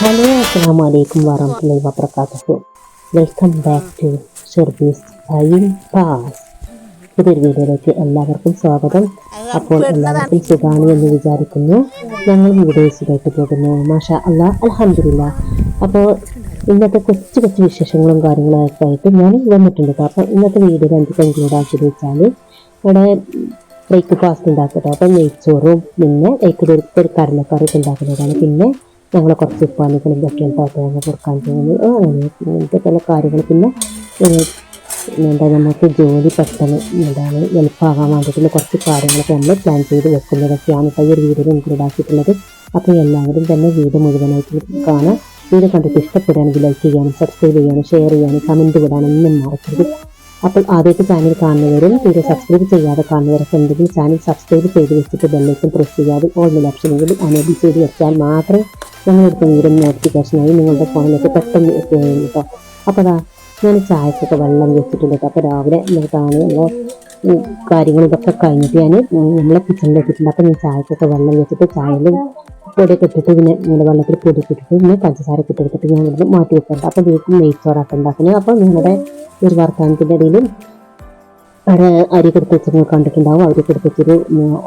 Hello അസ്സലാമു അലൈക്കും വറഹ്മത്തുള്ളാഹി വബറകാതുഹു. Welcome back to Sherbee's time pass. പുതിയൊരു വീഡിയോയിലേക്ക് എല്ലാവർക്കും സ്വാഗതം. അപ്പോൾ എല്ലാവർക്കും സുഖാണ് എന്ന് വിചാരിക്കുന്നു. ഞങ്ങളും ഇവിടെ സുഖമായിട്ട് പോകുന്നു. മാഷാ അല്ലാഹ്, അൽഹംദുലില്ലാഹ്. അപ്പോൾ ഇന്നത്തെ കൊച്ചു കൊച്ചു വിശേഷങ്ങളും കാര്യങ്ങളൊക്കെ ആയിട്ട് ഞാൻ വന്നിട്ടുണ്ട്. അപ്പോൾ ഇന്നത്തെ വീഡിയോയിൽ എന്തൊക്കെ ഇൻക്ലൂഡ് ആക്കിയത് വെച്ചാൽ ഇവിടെ ബ്രേക്ക്ഫാസ്റ്റ് ഉണ്ടാക്കട്ടെ. അപ്പം നെയ്ച്ചോറും പിന്നെ ഒരു കടലക്കറിയൊക്കെ ഉണ്ടാക്കുന്നതാണ്. പിന്നെ ഞങ്ങൾ കുറച്ച് പണികളും ഇതൊക്കെ തേങ്ങ കൊടുക്കാൻ പോകുന്നത് ഇങ്ങനത്തെ പല കാര്യങ്ങൾ. പിന്നെ നമുക്ക് ജോലി പെട്ടെന്ന് എളുപ്പമാകാൻ വേണ്ടിയിട്ടുള്ള കുറച്ച് കാര്യങ്ങളൊക്കെ നമ്മൾ പ്ലാൻ ചെയ്ത് വെക്കുന്നതൊക്കെയാണ് ഇപ്പോൾ ഈ ഒരു വീഡിയോയിൽ ഇൻക്ലൂഡ് ആക്കിയിട്ടുള്ളത്. അപ്പോൾ എല്ലാവരും തന്നെ വീഡിയോ മുഴുവനായിട്ട് കാണാം. വീഡിയോ കണ്ടിട്ട് ഇഷ്ടപ്പെടുകയാണെങ്കിൽ ലൈക്ക് ചെയ്യാനും സബ്സ്ക്രൈബ് ചെയ്യാനും ഷെയർ ചെയ്യാനും കമൻറ്റ് വിടാനൊന്നും മറക്കരുത്. അപ്പോൾ ആദ്യത്തെ ചാനൽ കാണുന്നവരും വീഡിയോ സബ്സ്ക്രൈബ് ചെയ്യാതെ കാണുന്നവരൊക്കെ എന്തെങ്കിലും ചാനൽ സബ്സ്ക്രൈബ് ചെയ്ത് വെച്ചിട്ട് ബെല്ലൈക്കൺ പ്രസ് ചെയ്യാതെ ഓൺലൈൻ ഓപ്ഷനുകളിൽ അനേബിൾ ചെയ്ത് വെച്ചാൽ മാത്രമേ ഞങ്ങളെടുത്ത വീടും നോട്ടിഫിക്കേഷനായി നിങ്ങളുടെ ഫോണിലേക്ക് പെട്ടെന്ന് എത്തുകയുള്ളൂ കേട്ടോ. അപ്പോൾ അതാ ഞാൻ ചായക്കൊക്കെ വെള്ളം വെച്ചിട്ടുണ്ട് കേട്ടോ. അപ്പോൾ രാവിലെ നമുക്കാണ് നമ്മളെ കാര്യങ്ങൾ ഇതൊക്കെ കഴിഞ്ഞിട്ട് നമ്മളെ കിച്ചണിലേക്ക് എത്തിയിട്ടുണ്ട്. അപ്പോൾ ഞാൻ ചായക്കൊക്കെ വെള്ളം വെച്ചിട്ട് ചായയിലും പൊടിയൊക്കെ ഇട്ടിട്ട് പിന്നെ ഇങ്ങനെ വെള്ളത്തിൽ പൊടിയൊക്കെ ഇട്ടിട്ട് പിന്നെ പഞ്ചസാരയൊക്കെ ഇട്ടെടുത്തിട്ട് ഞാൻ ഇവിടെ മാറ്റി വെക്കുന്നുണ്ട്. അപ്പോൾ വീട്ടിൽ നെയ്ച്ചോറാക്കി ഉണ്ടാക്കുന്നത്. അപ്പോൾ നിങ്ങളുടെ ഒരു വർത്തമാനത്തിൻ്റെ ഇടയിൽ അവിടെ അരി കൊടുത്ത് വെച്ചിട്ട് കണ്ടിട്ടുണ്ടാവും. അരി കൊടുത്ത് വെച്ചൊരു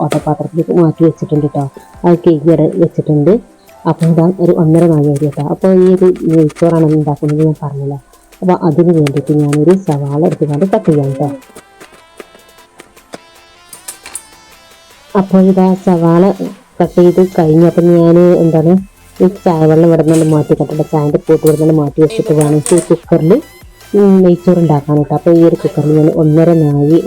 ഓട്ടപാത്രത്തിലേക്ക് മാറ്റി വെച്ചിട്ടുണ്ട് കേട്ടോ. അത് കേക്ക് ഇവിടെ വെച്ചിട്ടുണ്ട്. അപ്പോൾ ഇതാ ഒരു 1.5 നാഴി അരി കേട്ടോ. അപ്പോൾ ഈ ഒരു നെയ്ച്ചോറാണ് ഉണ്ടാക്കുന്നത് ഞാൻ പറഞ്ഞല്ലോ. അപ്പോൾ അതിന് വേണ്ടിയിട്ട് ഞാനൊരു സവാള എടുത്തുകൊണ്ട് കട്ട് ചെയ്യാം കേട്ടോ. അപ്പോൾ ഇതാ സവാള കട്ട് ചെയ്ത് കഴിഞ്ഞു. അപ്പം ഞാൻ ഈ ചായവെള്ളം ഇവിടെ നിന്ന് മാറ്റി കട്ടിട്ട് ചായൻ്റെ പോട്ട് ഇവിടെ നിന്ന് മാറ്റി വെച്ചിട്ട് വേണം ഈ കുക്കറിൽ നെയ്ച്ചോറ് ഉണ്ടാക്കാൻ കേട്ടോ. അപ്പോൾ ഈ ഒരു കുക്കറിൽ ഞാൻ 1.5 നാഴി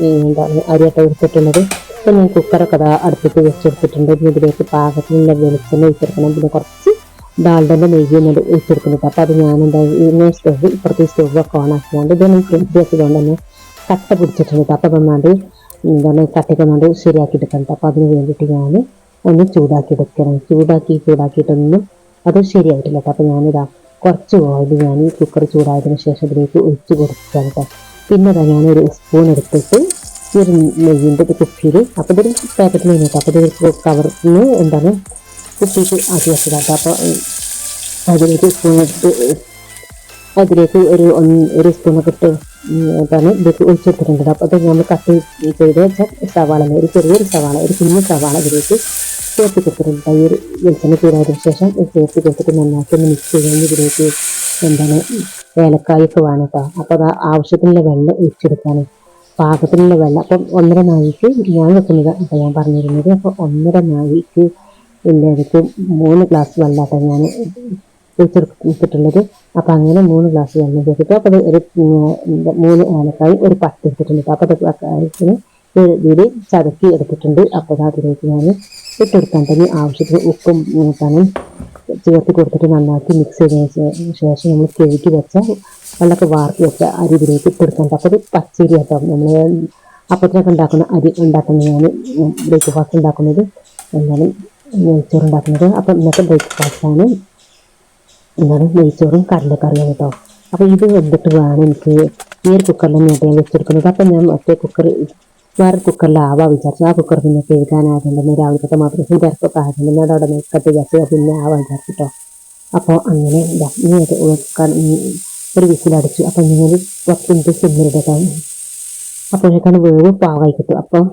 അരിയായിട്ട് എടുത്തിട്ടുള്ളത്. അപ്പോൾ ഞാൻ കുക്കറൊക്കെ അതാ അടുപ്പിട്ട് വെച്ചെടുത്തിട്ടുണ്ട്. ഇതിലേക്ക് പാകത്തിനുള്ള വെളിച്ചെണ്ണ ഒഴിച്ചെടുക്കണം. പിന്നെ കുറച്ച് ഡാൽഡൻ്റെ നെയ്യ് ഒഴിച്ചെടുക്കുന്നുണ്ട്. അപ്പോൾ അത് ഞാൻ ഇങ്ങനെ ഇപ്പുറത്തെ സ്റ്റോവൊക്കെ ഓണാക്കിയാണ്ട് ഇതൊന്നും ഫ്രിഡ്ജ് വെച്ചതുകൊണ്ട് തന്നെ കട്ട പിടിച്ചിട്ടുണ്ട്. അപ്പോൾ നന്നാണ്ട് കട്ടയ്ക്ക് നന്നാണ്ട് ശരിയാക്കി എടുക്കണം. അപ്പോൾ അതിന് വേണ്ടിയിട്ട് ഞാൻ ഒന്ന് ചൂടാക്കിയെടുക്കണം. ചൂടാക്കിയിട്ടൊന്നും അത് ശരിയായിട്ടില്ല കേട്ടോ. അപ്പോൾ ഞാനിതാ കുറച്ച് ഓയിൽ ഞാൻ ഈ കുക്കർ ചൂടായതിനു ശേഷം ഇതിലേക്ക് ഒഴിച്ച് കൊടുക്കുകയാണ് കേട്ടോ. പിന്നെ അതാ ഞാനൊരു സ്പൂൺ എടുത്തിട്ട് ഈ ഒരു നെയ്യിൻ്റെ കുപ്പിയിൽ, അപ്പോൾ ഇതൊരു പാക്കറ്റിൽ കഴിഞ്ഞിട്ട് അപ്പോൾ ഇതൊരു കവറിന് കുപ്പിയിട്ട് ആക്കി വെച്ചതാണ്. അപ്പോൾ അതിലേക്ക് സ്പൂൺ എടുത്ത് അതിലേക്ക് ഒരു സ്പൂണൊക്കെ ഇട്ട് ഇതിലേക്ക് ഒഴിച്ചെടുത്തിട്ടുണ്ട്. അപ്പോൾ അത് നമ്മൾ കട്ട് ചെയ്ത് വെച്ച സവാള, ഒരു ചെറിയൊരു സവാള, ഒരു കുഞ്ഞു സവാള ഇതിലേക്ക് ചേർത്ത് കൊടുത്തിട്ടുണ്ട്. ഈ ഒരു വെളിച്ചെണ്ണ ചൂടായതിനു ശേഷം ചേർത്ത് കൊടുത്തിട്ട് നന്നാക്കി ഒന്ന് മിക്സ് ചെയ്യാൻ ഇതിലേക്ക് ഏലക്കായൊക്കെ വേണം കേട്ടോ. അപ്പോൾ അത് ആവശ്യത്തിനുള്ള വെള്ളം ഒഴിച്ചെടുക്കാൻ പാകത്തിനുള്ള വെള്ളം. അപ്പം 1.5 നാഴിക്ക് ഞാൻ വെക്കുന്നത് അപ്പോൾ ഞാൻ പറഞ്ഞിരുന്നത്. അപ്പോൾ 1.5 നാഴിക്ക് എല്ലാവർക്കും 3 ഗ്ലാസ് വെള്ളമായിട്ടാണ് ഞാൻ ഒഴിച്ചെടുത്തിട്ടുള്ളത്. അപ്പോൾ അങ്ങനെ 3 ഗ്ലാസ് വെള്ളം ചേർത്തിട്ട് അപ്പോൾ ഒരു 3 ഏലക്കായി ഒരു പട്ട എടുത്തിട്ടുണ്ട്. അപ്പോൾ അത് ഇതിൽ ചതക്കി എടുത്തിട്ടുണ്ട്. അപ്പോൾ അതിലേക്ക് ഞാൻ ഇട്ടെടുക്കാൻ തന്നെ ആവശ്യത്തിന് ഉപ്പും ചേർത്ത് കൊടുത്തിട്ട് നന്നാക്കി മിക്സ് ചെയ്തതിന് ശേഷം നമ്മൾ കഴുകി വെച്ച വെള്ളമൊക്കെ വാർത്തി വെച്ച അരി ഇതിലേക്ക് ഇട്ടെടുക്കാനുണ്ട്. അപ്പോൾ അത് പച്ചരി കേട്ടോ. നമ്മൾ അപ്പത്തിനൊക്കെ ഉണ്ടാക്കുന്ന അരി ഉണ്ടാക്കുന്നതാണ് ബ്രേക്ക്ഫാസ്റ്റ് ഉണ്ടാക്കുന്നത്, നെയ്ച്ചോറ് ഉണ്ടാക്കുന്നത്. അപ്പം ഇന്നത്തെ ബ്രേക്ക്ഫാസ്റ്റാണ് നെയ്ച്ചോറും കടലക്കറിയാണ് കേട്ടോ. അപ്പോൾ ഇത് വെന്തിട്ട് വേണം എനിക്ക് ഈ ഒരു കുക്കറിൽ ഞാൻ വെച്ചെടുക്കുന്നത്. അപ്പം ഞാൻ മറ്റേ വേറെ കുക്കറിലാവാ വിചാരിച്ചു. ആ കുക്കർ പിന്നെ കഴുകാനാകുന്നുണ്ടെന്ന് രാവിലത്തെ മാത്രം തിരക്കൊക്കെ ആകുന്നുണ്ട്. അവിടെ കട്ട് വിചാരിച്ചു പിന്നെ ആവാ വിചാരിച്ചിട്ടോ. അപ്പോൾ അങ്ങനെ ഒരു വിസിലടിച്ചു. അപ്പം ഞാൻ 10 മിനിറ്റ് സിമ്മിലിടക്കാം. അപ്പോഴേക്കാണ് വേവ് പാകമായി കിട്ടും. അപ്പം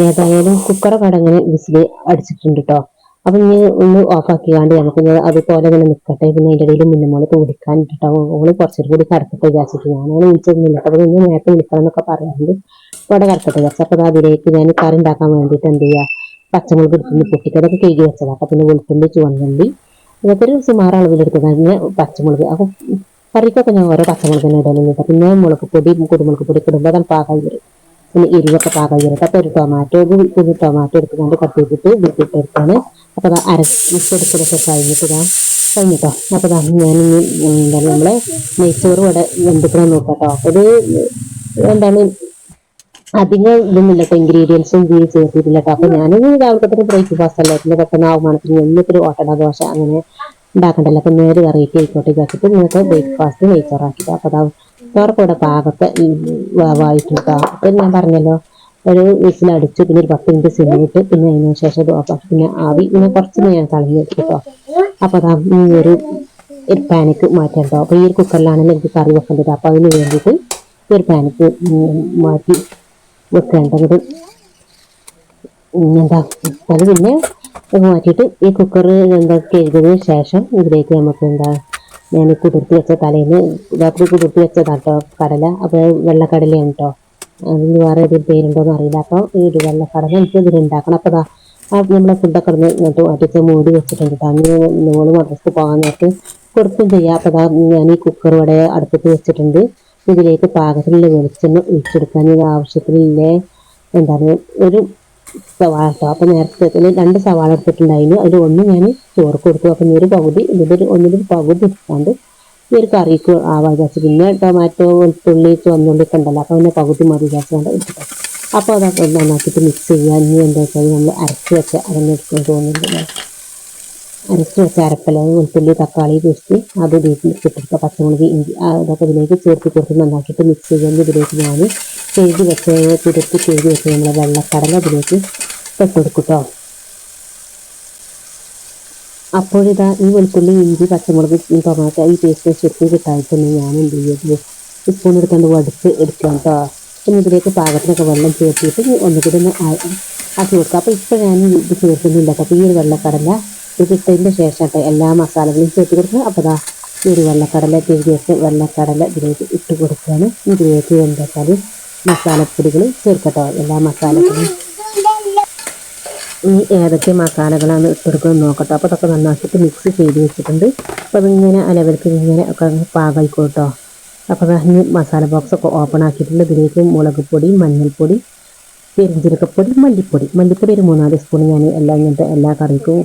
ഏതായാലും കുക്കറൊക്കെ അങ്ങനെ വിസിൽ അടിച്ചിട്ടുണ്ട് കേട്ടോ. അപ്പം ഇനി ഒന്ന് ഓഫാക്കിയാണ്ട് നമുക്ക് അതുപോലെ തന്നെ നിൽക്കട്ടെ. പിന്നെ അതിൻ്റെ ഇടയിൽ മുന്നോട്ട് കുടിക്കാൻ ഇട്ടിട്ടോ. ഓള് കുറച്ചും കൂടി കടക്കട്ടെ വിചാരിച്ചിട്ട് ഞാനങ്ങനെ വിളിച്ചൊന്നുമില്ല. അപ്പോൾ ഇനി നേരത്തെ വിളിക്കണം എന്നൊക്കെ പറയാറുണ്ട്. അപ്പോൾ അവിടെ കടക്കട്ടെ വിചാരിച്ചു. അപ്പോൾ അതിലേക്ക് ഞാൻ കറി ഉണ്ടാക്കാൻ വേണ്ടിയിട്ട് എന്ത് ചെയ്യുക, പച്ചമുളക് എടുത്തുകൊണ്ട് പൊട്ടിക്കുക. അതൊക്കെ കഴുകി വെച്ചതാണ്. അപ്പോൾ പിന്നെ വെളുത്തുള്ളി, ചുവന്നുള്ളി ഇതൊക്കെ ഒരു സുമാർ അളവിലെടുത്തത്. പിന്നെ പച്ചമുളക്, അപ്പോൾ കറിക്കൊക്കെ ഞാൻ ഓരോ പച്ചമുളക് തന്നെ ഇടലുണ്ട്. പിന്നെ മുളക് പൊടി, കുരുമുളക് പൊടി ഇടുമ്പോൾ അതാണ് പാകമായി വരും. പിന്നെ എരിവൊക്കെ പാകമായി വരും. അപ്പോൾ ഒരു ടൊമാറ്റോ എടുത്തുകൊണ്ട് കട്ട് ചെയ്തിട്ട് വീട്ടിട്ടെടുത്താണ്. അപ്പോൾ അത് അരച്ചെടുക്കലൊക്കെ കഴിഞ്ഞിട്ടോ. അപ്പോൾ ഞാൻ നമ്മളെ നെയ്ച്ചോറ് ഇവിടെ വെന്തിക്കണം നോക്കട്ടോ. ഒരു അധികം ഇതൊന്നുമില്ല കേട്ടോ, ഇൻഗ്രീഡിയൻസും ചേർത്തിട്ടില്ല കേട്ടോ. അപ്പോൾ ഞാൻ രാവിലത്തെ ബ്രേക്ക്ഫാസ്റ്റ് അല്ലായിരുന്നു. പെട്ടെന്ന് ആവുമാനത്തിന് എന്നിട്ടൊരു ഓട്ടട ദോശ അങ്ങനെ ഉണ്ടാക്കണ്ടല്ലോ. അപ്പം നേരെ വെറൈറ്റി ആയിക്കോട്ടെ വെച്ചിട്ട് നിങ്ങൾക്ക് ബ്രേക്ക്ഫാസ്റ്റ് നെയ്ച്ചോറാക്കിട്ടോ. അപ്പോൾ ചോറൊക്കെ ഇവിടെ പാകത്തെ വേവായിട്ടിട്ടോ. അപ്പം ഞാൻ പറഞ്ഞല്ലോ ഒരു വിസിലടിച്ചു. പിന്നെ ഒരു 10 മിനിറ്റ് സിമ്മിലിട്ട് പിന്നെ അതിന് ശേഷം പിന്നെ ആവി പിന്നെ കുറച്ച് ഞാൻ കളഞ്ഞെടുത്തിട്ടോ. അപ്പൊ അതാ ഈ ഒരു പാനിക്ക് മാറ്റാം കേട്ടോ. അപ്പൊ ഈ ഒരു കുക്കറിലാണെങ്കിൽ എനിക്ക് കറി വെക്കേണ്ടത്. അപ്പൊ അതിന് വേണ്ടിയിട്ട് ഈ ഒരു പാനിക്ക് മാറ്റി വെക്കേണ്ടത്. എന്താ അത് പിന്നെ മാറ്റിയിട്ട് ഈ കുക്കർ എന്താ കഴുകിയതിന് ശേഷം ഇതിലേക്ക് നമുക്ക് എന്താ ഞാൻ കുതിർത്തി വെച്ച തലേന്ന് രാത്രി കുതിർത്തി വെച്ചതാട്ടോ കടല. അപ്പൊ വെള്ളക്കടലയാണ് കേട്ടോ. അതിന് വേറെ ഒരു പേരുണ്ടോന്ന് അറിയില്ല. അപ്പൊ ഈ ഒരു വെള്ളക്കടല എനിക്ക് ഇതിലുണ്ടാക്കണം. അപ്പൊ നമ്മളെ ഫുഡൊക്കെ ഇടുന്ന് ഇങ്ങോട്ട് അടിച്ച് മൂടി വെച്ചിട്ടുണ്ട് കേട്ടോ. അന്ന് നിങ്ങൾ മദ്രസക്ക് പോകാൻ നേരത്ത് കൊടുക്കും ചെയ്യാം. അപ്പൊ ഞാൻ ഈ കുക്കർ ഇവിടെ അടുപ്പത്ത് വെച്ചിട്ടുണ്ട്. ഇതിലേക്ക് പാകത്തിലുള്ള വെളിച്ചെണ്ണ ഒഴിച്ചെടുക്കാൻ ഇത് ആവശ്യത്തിനില്ലേ എന്താണ് ഒരു സവാള കേട്ടോ. അപ്പൊ നേരത്തെ 2 സവാള എടുത്തിട്ടുണ്ടായിരുന്നു. അതിൽ ഒന്ന് ഞാൻ ചോറ് കൊടുത്തു. അപ്പൊ ഈ ഒരു പകുതി ഒന്നിലൊരു പകുതി എടുക്കാണ്ട് ഈ ഒരു കറിക്ക് ആവാൻ വിചാരിച്ചു. പിന്നെ ടൊമാറ്റോ വെളുത്തുള്ളി ചുവന്നുള്ളി ഒക്കെ ഉണ്ടല്ലോ. അപ്പൊ പിന്നെ പകുതി മതി വിചാരിച്ചുകൊണ്ട് എടുത്തിട്ട് അപ്പോൾ അതൊക്കെ നന്നാക്കിയിട്ട് മിക്സ് ചെയ്യുക. ഇനി എന്താ വെച്ചാൽ നമ്മൾ അരച്ച് വെച്ച അതൊന്നും എടുക്കാൻ തോന്നുന്നില്ല. അരച്ച് വെച്ച അരപ്പല വെളുത്തുള്ളി തക്കാളി പേസ്റ്റ് അത് ഇതിലേക്ക് ഇട്ടെടുക്കുക. പച്ചമുളക് ഇഞ്ചി അതൊക്കെ ഇതിലേക്ക് ചേർത്ത് കൊടുത്ത് നന്നാക്കിയിട്ട് മിക്സ് ചെയ്യുക. ഇതിലേക്ക് ഞാൻ ചെയ്ത് വെച്ച കുതിർത്ത് ചെയ്ത് വെച്ച് നമ്മളെ വെള്ളക്കടല അതിലേക്ക് ഇട്ടെടുക്കും കേട്ടോ. അപ്പോഴിതാ ഈ വെളുത്തുള്ളി ഇഞ്ചി പച്ചമുളക് ടൊമാറ്റോ ഈ പേസ്റ്റ് ശരിക്കും കിട്ടായിട്ടൊന്ന് ഞാൻ എന്ത് ചെയ്ത് സ്പൂൺ എടുക്കാണ്ട് വടിച്ച് എടുക്കാം കേട്ടോ. പിന്നെ ഇതിലേക്ക് പാകത്തിനൊക്കെ വെള്ളം ചേർത്തിട്ട് ഒന്നുകൂടി ഒന്ന് ആക്കി കൊടുക്കുക. അപ്പോൾ ഇപ്പോൾ ഞാൻ ഇത് ചേർക്കുന്നില്ല. അപ്പോൾ ഈ ഒരു വെള്ളക്കടല ഇത് ഇട്ടതിൻ്റെ ശേഷം കേട്ടോ എല്ലാ മസാലകളും ചേർത്ത് കൊടുക്കുക. അപ്പോൾ ഈ ഒരു വെള്ളക്കടല തിരിച്ച് വെള്ളക്കടല ഇതിലേക്ക് ഇട്ട് കൊടുക്കുകയാണ്. ഇതിലേക്ക് എന്താ വെച്ചാൽ മസാലപ്പൊടികൾ ചേർക്കട്ടോ. എല്ലാ മസാലകളും ഈ ഏതൊക്കെ മസാലകളാണ് ഇട്ടെടുക്കുന്നത് നോക്കട്ടോ. അപ്പോൾ അതൊക്കെ നന്നാക്കിയിട്ട് മിക്സ് ചെയ്ത് വെച്ചിട്ടുണ്ട്. അപ്പോൾ അതിങ്ങനെ അലവർക്ക് ഇങ്ങനെ ഒക്കെ പാകമായിക്കോട്ടോ. അപ്പോൾ ഇനി മസാല ബോക്സൊക്കെ ഓപ്പൺ ആക്കിയിട്ടുണ്ട്. ഇതിലേക്ക് മുളക് പൊടി മഞ്ഞൾപ്പൊടി പെരുംജീരകപ്പൊടി മല്ലിപ്പൊടി ഒരു 3-4 സ്പൂൺ ഞാൻ എല്ലാം ഇങ്ങനത്തെ എല്ലാ കറിക്കും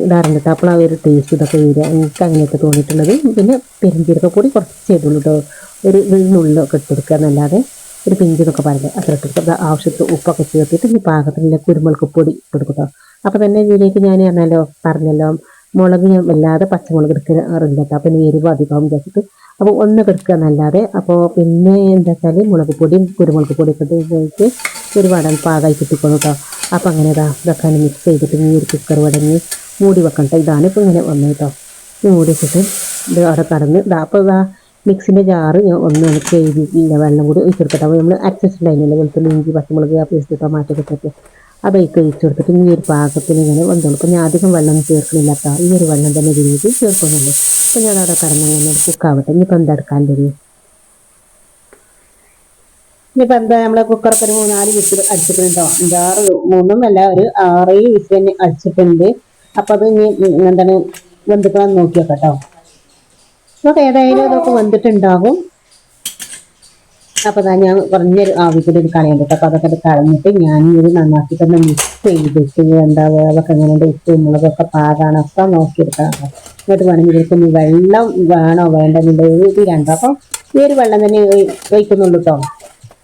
ഇടാറുണ്ട് കേട്ടോ. അപ്പോൾ ആ ഒരു ടേസ്റ്റ് ഇതൊക്കെ വരിക എനിക്ക് അങ്ങനെയൊക്കെ തോന്നിയിട്ടുള്ളത്. പിന്നെ പെരുംജീരകപ്പൊടി കുറച്ച് ഇടുള്ളൂ കേട്ടോ. ഒരു നുള്ളൊക്കെ ഇട്ടെടുക്കുക എന്നല്ലാതെ ഒരു പിഞ്ച് എന്നൊക്കെ പറയുന്നത് അത്ര ഇട്ടെടുക്കുക. ആവശ്യത്തിന് ഉപ്പൊക്കെ ചേർത്തിട്ട് ഈ പാകത്തിനുള്ള കുരുമുളക് പൊടി ഇട്ടെടുക്കുക. അപ്പോൾ തന്നെ ഇതിലേക്ക് ഞാൻ പറഞ്ഞല്ലോ മുളക് ഞാൻ വല്ലാതെ പച്ചമുളക് എടുക്കാറില്ല കേട്ടോ. അപ്പോൾ എരിവ് അധികം വിചാരിച്ചിട്ട് അപ്പോൾ ഒന്ന് കിടക്കുക എന്നല്ലാതെ. അപ്പോൾ പിന്നെ എന്താ വെച്ചാൽ മുളക് പൊടിയും കുരുമുളക് പൊടിയൊക്കെ ഉപയോഗിച്ച് ഒരു വടം പാകമായി കിട്ടിക്കോളൂ കേട്ടോ. അപ്പോൾ അങ്ങനെ ഇതൊക്കെ മിക്സ് ചെയ്തിട്ട് ഈ ഒരു കുക്കർ വടങ്ങി മൂടി വെക്കണം കേട്ടോ. ഇതാണ് ഇപ്പോൾ ഇങ്ങനെ വന്നത് കേട്ടോ. മൂടി വെച്ചിട്ട് ഇത് അവിടെ കടന്ന് അപ്പോൾ മിക്സിൻ്റെ ജാറ് ഞാൻ ഒന്ന് കഴുകിയില്ല വെള്ളം കൂടി ഒഴിച്ചെടുക്കട്ടെ. അപ്പോൾ നമ്മൾ അരച്ചിട്ടുണ്ടായിരുന്നില്ല വെളുത്തുള്ളി ഇഞ്ചി പച്ചമുളക് ആ പേസ്റ്റ് ടൊമാറ്റോ കിട്ടൊക്കെ അതൊക്കെ ഒഴിച്ച് കൊടുത്തിട്ട് ഈ ഒരു പാകത്തിന് ഇങ്ങനെ വന്നോളൂ. അപ്പോൾ ഞാൻ അധികം വെള്ളം ചേർക്കുന്നില്ല കേട്ടോ. ഈ ഒരു വെള്ളം തന്നെ ഇതിലേക്ക് ചേർക്കുന്നുള്ളൂ. അപ്പോൾ ഞാൻ അവിടെ കടന്നങ്ങനെ കുക്കാവട്ടെ. ഇനിയിപ്പോൾ എന്താ എടുക്കാനുള്ളത്? ഇനിയിപ്പോൾ എന്താ നമ്മളെ കുക്കറൊക്കെ ഒരു 3-4 വിസിൽ അടിച്ചിട്ടുണ്ടോ. 3-അല്ല ഒരു 6 വിസിൽ അടിച്ചിട്ടുണ്ട്. അപ്പോൾ അത് ഇനി എന്താണ് വെന്തിട്ടാന്ന് നോക്കിയൊക്കെ കേട്ടോ. അപ്പോൾ ഏതായാലും അതൊക്കെ വെന്തിട്ടുണ്ടാകും. അപ്പോൾ ഞാൻ കുറഞ്ഞൊരു ആവശ്യത്തിൽ ഒരു കളയുണ്ട് കേട്ടോ. അപ്പോൾ അതൊക്കെ കളഞ്ഞിട്ട് ഞാൻ ഒരു നന്നാക്കി തന്നെ മിക്സ് ചെയ്തിട്ട് എന്താ വേവൊക്കെ എങ്ങനെയുണ്ട് ഉപ്പും മുളകൊക്കെ പാകാണ് ഒക്കെ നോക്കിയെടുക്കാം. എന്നിട്ട് വേണമെങ്കിൽ ഇതിലേക്ക് വെള്ളം വേണോ വേണ്ടെന്നുള്ളത് ഇതിലുണ്ട്. അപ്പം ഈ ഒരു വെള്ളം തന്നെ ഒഴിക്കുന്നുള്ളൂ കേട്ടോ.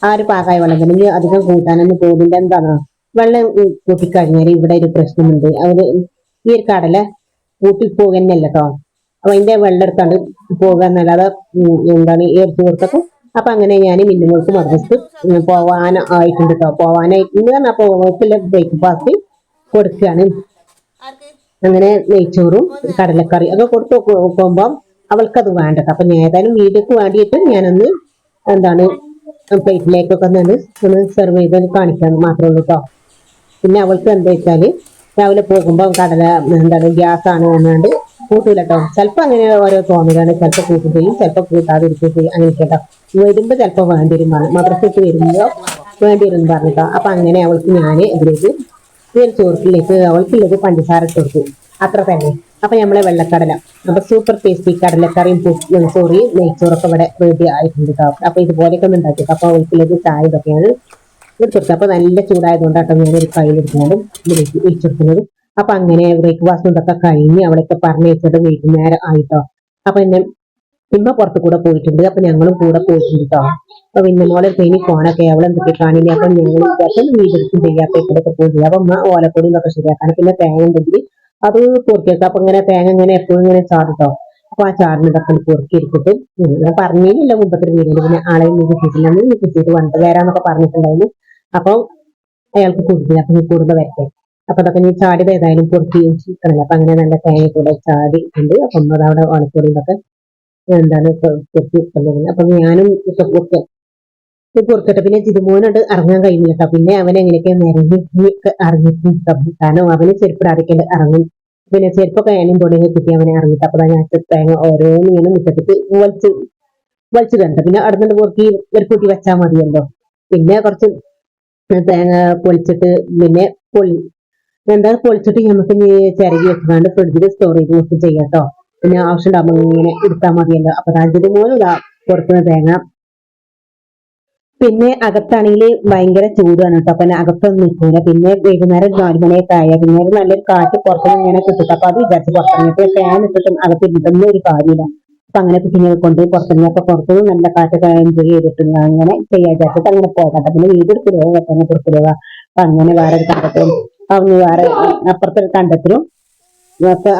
ആ ഒരു പാകമായ വെള്ളം തന്നെ ഇനി അധികം കൂട്ടാനൊന്നും പോകുന്നില്ല. എന്താണ് വെള്ളം കൂട്ടിക്കഴിഞ്ഞാൽ ഇവിടെ ഒരു പ്രശ്നമുണ്ട്. അവർ ഈ ഒരു കടല കൂട്ടിപ്പോകുന്നല്ല കേട്ടോ. അപ്പൊ അതിന്റെ വെള്ളം എടുത്താണ്ട് പോകുക എന്നല്ലാതെ എന്താണ് ഏർച്ച് കൊടുത്തപ്പോ അപ്പൊ അങ്ങനെ ഞാൻ മിന്നുമോൾക്ക് മദ്രസക്ക് പോവാനായിട്ടുണ്ട് കേട്ടോ. പോവാനായിട്ടുണ്ട് പറഞ്ഞപ്പോ ബ്രേക്ക്ഫാസ്റ്റ് കൊടുക്കുകയാണ്. അങ്ങനെ നെയ്ച്ചോറും കടലക്കറി ഒക്കെ കൊടുത്തു പോകുമ്പോൾ അവൾക്കത് വേണ്ടത്. അപ്പൊ ഞാൻ ഏതായാലും വീഡിയോക്ക് വേണ്ടിയിട്ട് ഞാനൊന്ന് എന്താണ് പ്ലേറ്റിലേക്കൊക്കെ ഒന്ന് സെർവ് ചെയ്ത് കാണിക്കാൻ മാത്രമേ ഉള്ളൂ കേട്ടോ. പിന്നെ അവൾക്ക് എന്താ വെച്ചാല് രാവിലെ പോകുമ്പോൾ കടല എന്താണ് ഗ്യാസാണ് എന്നാണ്ട് കൂട്ടൂല കേട്ടോ. ചിലപ്പോൾ അങ്ങനെ ഓരോ തോന്നലാണ്. ചിലപ്പോൾ കൂട്ടും ചെയ്യും, ചിലപ്പോൾ കൂട്ടാതിരിക്കുകയും ചെയ്യും. അങ്ങനെ കേട്ടോ. വരുമ്പോൾ ചിലപ്പോൾ വേണ്ടി വരും മദ്രസയ്ക്ക് വരുമ്പോൾ വേണ്ടി വരും പറഞ്ഞിട്ടോ. അപ്പൊ അങ്ങനെ അവൾക്ക് ഞാൻ ഇതിലേക്ക് ഈ ഒരു ചോറിലേക്ക് അവൾക്കുള്ളത് പഞ്ചസാര ഇട്ട് കൊടുക്കും. അത്ര തന്നെ. അപ്പൊ നമ്മളെ വെള്ളക്കടല അപ്പൊ സൂപ്പർ ടേസ്റ്റി കടലക്കറിയും നെയ്ച്ചോറൊക്കെ ഇവിടെ റെഡി ആയിട്ടുണ്ട് കേട്ടോ. അപ്പൊ ഇതുപോലെയൊക്കെ ഒന്ന് ഉണ്ടാക്കിയിട്ട് അപ്പൊ അവൾക്കുള്ളത് ചായ ഇതൊക്കെയാണ് എടുത്തെടുത്തത്. അപ്പൊ നല്ല ചൂടായതുകൊണ്ടാട്ടോ ഞാനൊരു കയ്യിലെടുക്കുന്നതും ഇതിലേക്ക് ഒഴിച്ചെടുക്കുന്നത്. അപ്പൊ അങ്ങനെ ബ്രേക്ക്ഫാസ്റ്റ് ഇതൊക്കെ കഴിഞ്ഞ് അവിടെയൊക്കെ പറഞ്ഞയച്ചത് വൈകുന്നേരം ആയിട്ടോ. അപ്പൊ എന്നെ ഇമ്മ പുറത്ത് കൂടെ പോയിട്ടുണ്ട്. അപ്പൊ ഞങ്ങളും കൂടെ പോയിട്ടുണ്ട് കേട്ടോ. അപ്പൊ പിന്നെ മോളെ ഇനി ഫോണൊക്കെ അവൾ എന്തൊക്കെ കാണില്ല. അപ്പൊ ഞങ്ങൾ വീടെടുക്കും ചെയ്യാത്ത ഇവിടെയൊക്കെ പോയി ചെയ്യാം. അപ്പൊ അമ്മ ഓലപ്പൊടി ഇതൊക്കെ ശരിയാക്കാൻ പിന്നെ തേങ്ങ ഉണ്ടെങ്കിൽ അത് പൊറുക്കിയെടുക്കാം. അപ്പൊ ഇങ്ങനെ തേങ്ങ ഇങ്ങനെ എപ്പോഴും ഇങ്ങനെ ചാടുട്ടോ. അപ്പൊ ആ ചാടിന് ഇതൊക്കെ പൊറുക്കി എടുത്തിട്ട് ഞാൻ പറഞ്ഞില്ല മുമ്പത്തെ വീടിൽ പിന്നെ ആളെ കിട്ടിയിട്ടില്ല കിട്ടിയിട്ട് വന്നിട്ട് വരാന്നൊക്കെ പറഞ്ഞിട്ടുണ്ടായിരുന്നു. അപ്പൊ അയാൾക്ക് കൊടുത്തില്ല. അപ്പൊ കൂടുതൽ വരട്ടെ. അപ്പൊ അതൊക്കെ ഞാൻ ചാടിയത് ഏതായാലും പൊറുക്കി വെച്ചിരിക്കണല്ലോ. അപ്പൊ അങ്ങനെ നല്ല തേങ്ങ കൂടെ ചാടി ഉണ്ട്. അപ്പൊ ഒന്നത് അവിടെ ഓണക്കൂടിലൊക്കെ എന്താണ് പൊറുക്കി വെക്കുന്നത്. അപ്പൊ ഞാനും ഇപ്പൊ പൊറുക്കട്ടെ. പിന്നെ ജിതുമോനോട് ഇറങ്ങാൻ കഴിയുന്നില്ല കേട്ടോ. പിന്നെ അവൻ എങ്ങനെയൊക്കെ നിരങ്ങി ഇറങ്ങിയിട്ടും കാരണം അവന് ചെരുപ്പിടാതിരിക്കേണ്ട ഇറങ്ങും. പിന്നെ ചെരുപ്പൊക്കെ എണ്ണയും പൊടിയൊക്കെ കിട്ടി അവനെ ഇറങ്ങിയിട്ട്. അപ്പൊ ഞാൻ തേങ്ങ ഓരോന്ന് ഇങ്ങനെ മുറ്റത്തേക്ക് വലിച്ചു കണ്ട. പിന്നെ അവിടെ നിന്ന് പൊറുക്കി ഒരു കൂട്ടി വെച്ചാൽ മതിയല്ലോ. പിന്നെ കുറച്ച് തേങ്ങ പൊളിച്ചിട്ട് പിന്നെ പൊളിച്ചിട്ട് നമുക്ക് ചിരകി വെച്ചുകൊണ്ട് ഫ്രിഡ്ജിൽ സ്റ്റോറേജ് വെച്ച് ചെയ്യാം കേട്ടോ. പിന്നെ ആവശ്യം ഉണ്ടാകുമ്പോൾ ഇങ്ങനെ എടുത്താൽ മതിയല്ലോ. അപ്പൊ അതിന് പോലും ഇതാ പൊറുക്കുന്ന തേങ്ങ. പിന്നെ അകത്താണെങ്കിൽ ഭയങ്കര ചൂടാണ് കേട്ടോ. അപ്പൊ അകത്തൊന്നും നിൽക്കൂല. പിന്നെ വൈകുന്നേരം 4 മണിയൊക്കെ ആയ പിന്നെ നല്ലൊരു കാറ്റ് പുറത്തുനിന്ന് ഇങ്ങനെ കിട്ടും. അപ്പൊ അത് വിചാരിച്ച് പുറത്തിറങ്ങിയിട്ട് ഫാൻ ഇട്ടിട്ടും അകത്ത് ഇരുന്നിട്ടൊന്നും ഒരു കാര്യമില്ല. അപ്പൊ അങ്ങനെ കുട്ടിനെ കൊണ്ട് പുറത്തിറങ്ങി. അപ്പൊ പുറത്തുനിന്ന് നല്ല കാറ്റൊക്കെ എൻജോയ് ചെയ്തിട്ടുണ്ട്. അങ്ങനെ ചെയ്യാൻ വിചാരിച്ചിട്ട് അങ്ങനെ പോകട്ടെ. പിന്നെ വീട് എടുക്കലോ വെട്ടനെ കൊടുക്കലോ. അപ്പൊ അങ്ങനെ വേറെ ഒരു കണ്ടത്തിലും അവന് വേറെ അപ്പുറത്തൊരു കണ്ടത്തിലും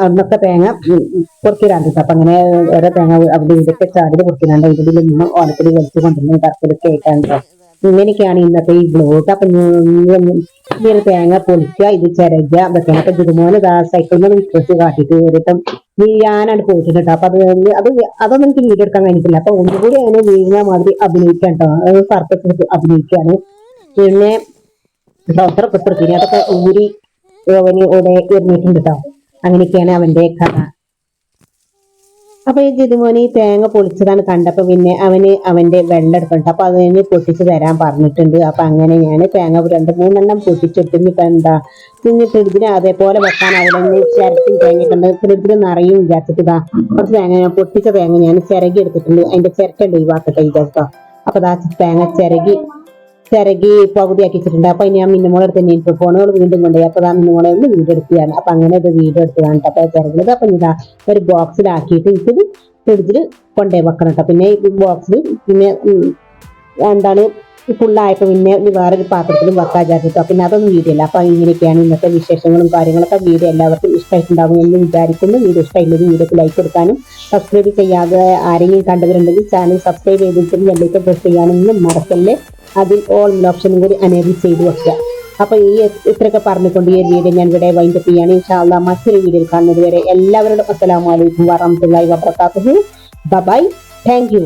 അന്നൊക്കെ തേങ്ങ പൊറുക്കിടാണ്ട്. അപ്പൊ അങ്ങനെ ഓരോ തേങ്ങ അവിടെ ഇതൊക്കെ ചാടില് പൊറുക്കിടാണ്ട് ഇതിൽ നിന്ന് ഓണത്തിൽ വലിച്ചു കൊണ്ടുവന്ന് കറക്കിലൊക്കെ ആയിട്ടാണ്. ഇങ്ങനെയൊക്കെയാണ് ഇന്നത്തെ ഈ ബ്ലോഗ്. അപ്പൊ ഈ ഒരു തേങ്ങ പൊളിക്കുക, ഇത് ചിരക വെക്കണം. അപ്പൊ ജിതുമോന് സൈക്കിളിൽ വിശ്വസിച്ച് കാട്ടിട്ട് ഒരിട്ടം വീഴാനാണ് പോയിട്ടുണ്ട് കേട്ടോ. അപ്പൊ അതൊന്നും എനിക്ക് വീഡിയോ എടുക്കാൻ കഴിഞ്ഞിട്ടില്ല. അപ്പൊ ഒന്നുകൂടി അങ്ങനെ വീഴുന്ന മാതിരി അഭിനയിക്കാൻ കേട്ടോ. സർക്കസ് അഭിനയിക്കുകയാണ്. പിന്നെ ഡോക്ടറൊക്കെ ഇട്ടിട്ട് അതൊക്കെ ഊരി അവന് ഇവിടെ എറിഞ്ഞിട്ടുണ്ട് കേട്ടോ. അങ്ങനെയൊക്കെയാണ് അവന്റെ കഥ. അപ്പൊ ഈ ജിതുമോന് ഈ തേങ്ങ പൊളിച്ചതാണ് കണ്ടപ്പോ പിന്നെ അവന്റെ വെള്ളം എടുക്കണ്ട. അപ്പൊ അതിന് പൊട്ടിച്ച് തരാൻ പറഞ്ഞിട്ടുണ്ട്. അപ്പൊ അങ്ങനെ ഞാൻ തേങ്ങ 2-3 പൊട്ടിച്ചിട്ട് ഇനിയിപ്പൊ എന്താ ഇനി ഫ്രിഡ്ജിന് അതേപോലെ വെക്കാൻ അവിടെ ചിരട്ടും തേങ്ങയൊക്കെ ഫ്രിഡ്ജിൽ നിറയും വിചാരിച്ചിട്ട് ഇതാ കുറച്ച് തേങ്ങ ഞാൻ പൊട്ടിച്ച തേങ്ങ ഞാൻ ചിരകി എടുത്തിട്ടുണ്ട്. അതിന്റെ ചിരട്ടുണ്ട് ഒഴിവാക്കട്ടെ വിചാരിച്ചോ. അപ്പൊ അതാ തേങ്ങ ചിരകി പകുതിയാക്കി വെച്ചിട്ടുണ്ട്. അപ്പൊ ഞാൻ മിന്നുമോളെ അടുത്ത് തന്നെ ഫോണുകൾ വീണ്ടും കൊണ്ടുപോയി. അപ്പൊ മിന്നുമോളെ ഒന്ന് വീഡിയോ എടുക്കുകയാണ്. അപ്പൊ അങ്ങനെ ഒരു വീഡിയോ എടുത്തതാണ്. അപ്പൊ ചിരകിയത് അപ്പൊ ഇതാ ഒരു ബോക്സിലാക്കിയിട്ട് ഇത് ഫ്രിഡ്ജിൽ കൊണ്ടുപോയി വെക്കണം കേട്ടോ. പിന്നെ ഈ ബോക്സിൽ പിന്നെ എന്താണ് ഫുള്ളായപ്പോ പിന്നെ വേറൊരു പാത്രത്തിലും വെക്കാൻ വിചാരിച്ചിട്ടോ. പിന്നെ അതൊന്നും വീഡിയോ അല്ല. അപ്പൊ ഇങ്ങനെയൊക്കെയാണ് ഇന്നത്തെ വിശേഷങ്ങളും കാര്യങ്ങളൊക്കെ. വീഡിയോ എല്ലാവർക്കും ഇഷ്ടമായിട്ടുണ്ടാകും എന്ന് വിചാരിക്കുന്നു. വീഡിയോ ഇഷ്ടമായില്ലെങ്കിൽ വീഡിയോക്ക് ലൈക്ക് കൊടുക്കാനും സബ്സ്ക്രൈബ് ചെയ്യാതെ ആരെങ്കിലും കണ്ടവരുണ്ടെങ്കിൽ ചാനൽ സബ്സ്ക്രൈബ് ചെയ്തിട്ട് ബെല്ലൈക്കൺ പ്രസ് ചെയ്യാനൊന്നും മറക്കല്ലേ. അതിൽ ഓൾ ഓപ്ഷനും കൂടി അനേബിൾ ചെയ്ത് വെക്കുക. അപ്പൊ ഇത്രയൊക്കെ പറഞ്ഞുകൊണ്ട് ഈ വീഡിയോ ഞാൻ ഇവിടെ വൈൻഡപ്പ് ചെയ്യാണ്. ഇൻഷാ അല്ലാഹ് മറ്റൊരു വീഡിയോയിൽ കാണുന്നത് വരെ എല്ലാവരോടും അസ്സലാമു അലൈക്കും വറഹ്മത്തുള്ളാഹി വബറകാതുഹു. ബൈ. Thank you.